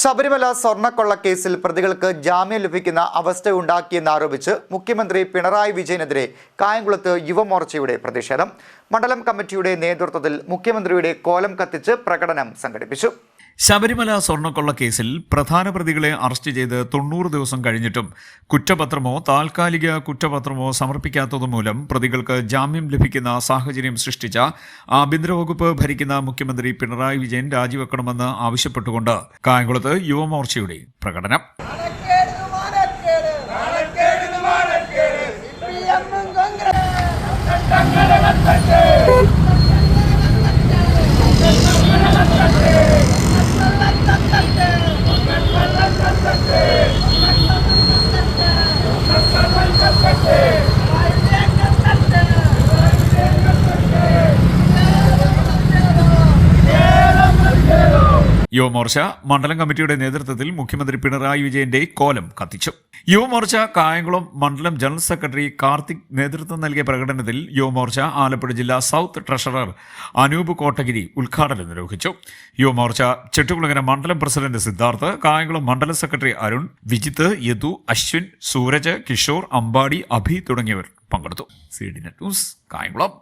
ശബരിമല സ്വർണ്ണക്കൊള്ളക്കേസിൽ പ്രതികൾക്ക് ജാമ്യം ലഭിക്കുന്ന അവസ്ഥയുണ്ടാക്കിയെന്നാരോപിച്ച് മുഖ്യമന്ത്രി പിണറായി വിജയനെതിരെ കായംകുളത്ത് യുവമോർച്ചയുടെ പ്രതിഷേധം. മണ്ഡലം കമ്മിറ്റിയുടെ നേതൃത്വത്തിൽ മുഖ്യമന്ത്രിയുടെ കോലം കത്തിച്ച് പ്രകടനം സംഘടിപ്പിച്ചു. ശബരിമല സ്വർണ്ണക്കൊള്ളക്കേസിൽ പ്രധാന പ്രതികളെ അറസ്റ്റ് ചെയ്ത് 90 ദിവസം കഴിഞ്ഞിട്ടും കുറ്റപത്രമോ താൽക്കാലിക കുറ്റപത്രമോ സമർപ്പിക്കാത്തതുമൂലം പ്രതികൾക്ക് ജാമ്യം ലഭിക്കുന്ന സാഹചര്യം സൃഷ്ടിച്ച ആഭ്യന്തര വകുപ്പ് ഭരിക്കുന്ന മുഖ്യമന്ത്രി പിണറായി വിജയൻ രാജിവെക്കണമെന്ന് ആവശ്യപ്പെട്ടുകൊണ്ട് കായംകുളത്ത് യുവമോർച്ചയുടെ പ്രകടനം. യുവമോർച്ച മണ്ഡലം കമ്മിറ്റിയുടെ നേതൃത്വത്തിൽ മുഖ്യമന്ത്രി പിണറായി വിജയന്റെ കോലം കത്തിച്ചു. യുവമോർച്ച കായംകുളം മണ്ഡലം ജനറൽ സെക്രട്ടറി കാർത്തിക് നേതൃത്വം നൽകിയ പ്രകടനത്തിൽ യുവമോർച്ച ആലപ്പുഴ ജില്ലാ സൗത്ത് ട്രഷറർ അനൂപ് കോട്ടഗിരി ഉദ്ഘാടനം നിർവഹിച്ചു. യുവമോർച്ച ചെട്ടുകുളങ്ങര മണ്ഡലം പ്രസിഡന്റ് സിദ്ധാർത്ഥ്, കായംകുളം മണ്ഡലം സെക്രട്ടറി അരുൺ, വിജിത്ത്, യദു, അശ്വിൻ, സൂരജ്, കിഷോർ, അമ്പാടി, അഭി തുടങ്ങിയവർ പങ്കെടുത്തു. CDNet news, Kayamkulam.